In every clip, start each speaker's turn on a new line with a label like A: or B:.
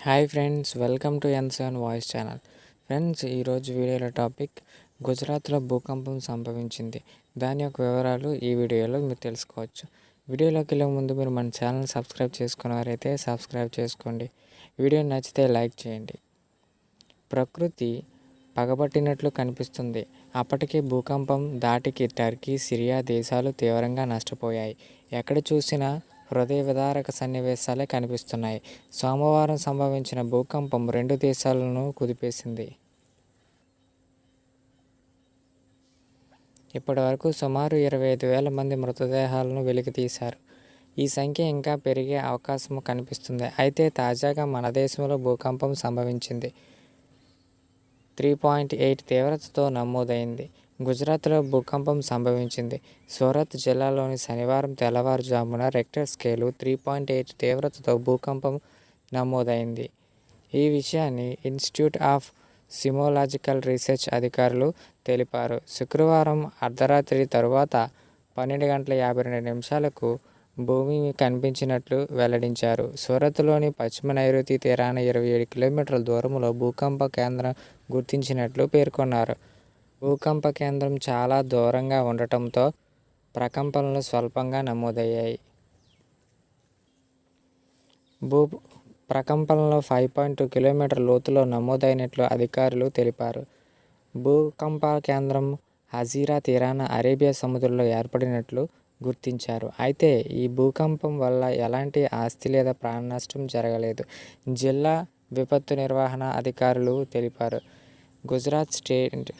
A: Hi friends, welcome to ఎన్7 voice channel. Friends, ఈరోజు వీడియోలో టాపిక్ గుజరాత్లో భూకంపం సంభవించింది. దాని యొక్క వివరాలు ఈ వీడియోలో మీరు తెలుసుకోవచ్చు. వీడియోలోకి వెళ్ళే ముందు మీరు మన ఛానల్ సబ్స్క్రైబ్ చేసుకున్నవారైతే సబ్స్క్రైబ్ చేసుకోండి. వీడియో నచ్చితే లైక్ చేయండి. ప్రకృతి పగబట్టినట్లు కనిపిస్తుంది. అప్పటికే భూకంపం దాటికి టర్కీ, సిరియా దేశాలు తీవ్రంగా నష్టపోయాయి. ఎక్కడ చూసినా హృదయ విదారక సన్నివేశాలే కనిపిస్తున్నాయి. సోమవారం సంభవించిన భూకంపం రెండు దేశాలను కుదిపేసింది. ఇప్పటి వరకు సుమారు 25,000 మంది మృతదేహాలను వెలికితీశారు. ఈ సంఖ్య ఇంకా పెరిగే అవకాశం కనిపిస్తుంది. అయితే తాజాగా మన దేశంలో భూకంపం సంభవించింది. 3.8 తీవ్రతతో నమోదైంది. గుజరాత్లో భూకంపం సంభవించింది. సూరత్ జిల్లాలోని శనివారం తెల్లవారుజామున రెక్టర్ స్కేలు 3.8 తీవ్రతతో భూకంపం నమోదైంది. ఈ విషయాన్ని ఇన్స్టిట్యూట్ ఆఫ్ సిమోలాజికల్ రీసెర్చ్ అధికారులు తెలిపారు. శుక్రవారం అర్ధరాత్రి తరువాత 12:52 భూమి కనిపించినట్లు వెల్లడించారు. సూరత్లోని పశ్చిమ నైరుతి తీరాన 27 కిలోమీటర్ల దూరంలో భూకంప కేంద్రం గుర్తించినట్లు పేర్కొన్నారు. భూకంప కేంద్రం చాలా దూరంగా ఉండటంతో ప్రకంపనలు స్వల్పంగా నమోదయ్యాయి. ప్రకంపనలు 5.2 కిలోమీటర్ల లోతులో నమోదైనట్లు అధికారులు తెలిపారు. భూకంప కేంద్రం హజీరా తీరాన అరేబియా సముద్రంలో ఏర్పడినట్లు గుర్తించారు. అయితే ఈ భూకంపం వల్ల ఎలాంటి ఆస్తి లేదా ప్రాణ నష్టం జరగలేదు. జిల్లా విపత్తు నిర్వహణ అధికారులు తెలిపారు. Gujarat state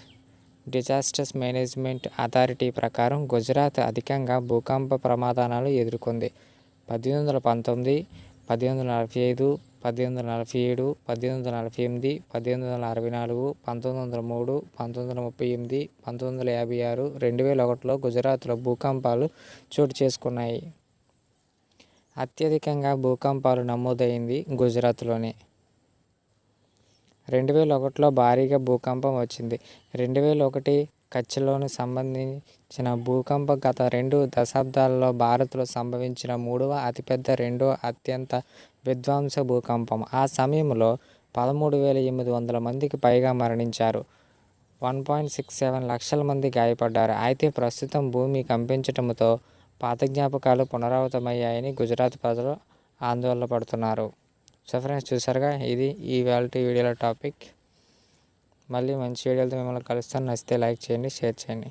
A: disasters management authority ప్రకారం గుజరాత్ అధికంగా భూకంప ప్రమాదాలను ఎదుర్కొంది. 1819, 1845, 1847, 1848, 1864, 1903, 1938, 1956, 2001లో గుజరాత్లో భూకంపాలు చోటు చేసుకున్నాయి. అత్యధికంగా భూకంపాలు నమోదైంది గుజరాత్లోనే. 2001లో భారీగా భూకంపం వచ్చింది. 2001 కచ్లోను సంబంధించిన భూకంపం గత 2 దశాబ్దాలలో భారత్లో సంభవించిన మూడవ అతిపెద్ద, రెండో అత్యంత విధ్వంస భూకంపం. ఆ సమయంలో 13,800 మందికి పైగా మరణించారు. 1.67 లక్షల మంది గాయపడ్డారు. అయితే ప్రస్తుతం భూమి కంపించడంతో పాత జ్ఞాపకాలు పునరావృతమయ్యాయని గుజరాత్ ప్రజలు ఆందోళన పడుతున్నారు. సో ఫ్రెండ్స్, చూసారుగా, ఇది ఇవాల్టి వీడియోలో టాపిక్. మళ్ళీ మంచి వీడియోలతో మిమ్మల్ని కలుస్తాను. నచ్చితే లైక్ చేయండి, షేర్ చేయండి.